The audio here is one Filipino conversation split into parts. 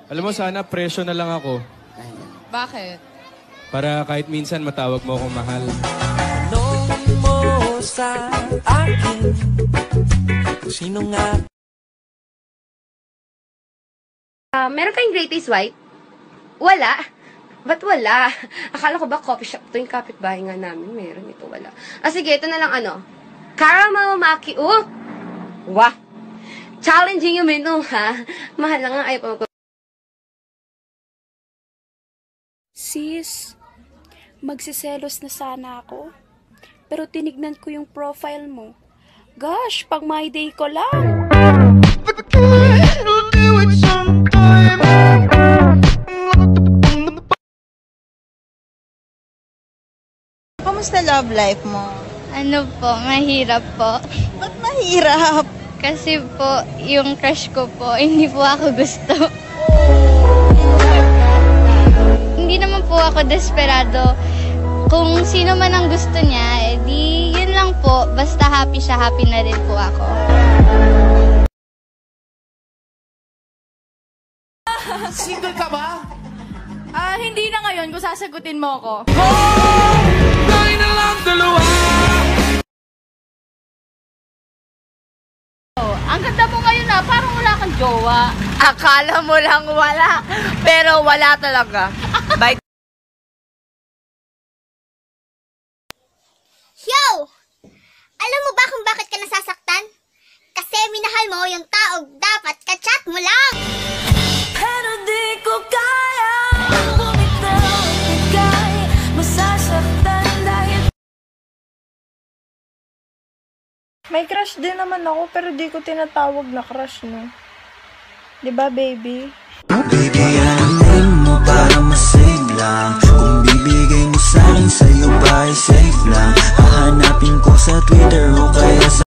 Alam mo, sana presyo na lang ako. Bakit? Para kahit minsan matawag mo akong mahal. Tanong mo sa akin kung sino nga. Meron kayong greatest white? Wala. Ba't wala? Akala ko ba coffee shop to yung kapitbahay nga namin. Meron ito, wala. Sige, ito na lang Caramel Maki. Wah! Challenging yung menu, ha? Mahal lang nga, ayaw pa mag- Sis, magsiselos na sana ako. Pero tinignan ko yung profile mo. Gosh, pag my day ko lang. Kamusta love life mo? Ano po, mahirap po. Ba't mahirap? Kasi po, yung crush ko po, hindi po ako gusto. Hindi naman po ako desperado. Kung sino man ang gusto niya, di yun lang po. Basta happy siya, happy na rin po ako. Single ka ba? Hindi na ngayon kung sasagutin mo ako. Ang ganda mo ngayon parang wala kang jowa. Akala mo lang wala, pero wala talaga. Bye. Yo! Alam mo ba kung bakit ka nasasaktan? Kasi minahal mo yung taong dapat ka-chat mo lang! Pero di ko kaya bumitaw, ika'y masasaktan dahil. May crush din naman ako pero di ko tinatawag na crush, no? Diba, baby? Baby, alamin mo para masave lang. Kung bibigay mo sa'kin, sa'yo ba ay safe lang? Hahanapin ko sa Twitter o kaya sa...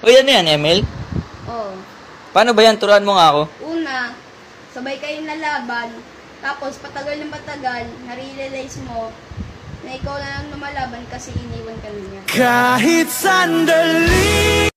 Uy, ano yan, Emil? Oo. Paano ba yan? Turuan mo nga ako. Una, sabay kayong lalaban. Tapos, patagal ng patagal, na-realize mo na ikaw na lang lumalaban kasi iniwan ka niya. Kahit sandali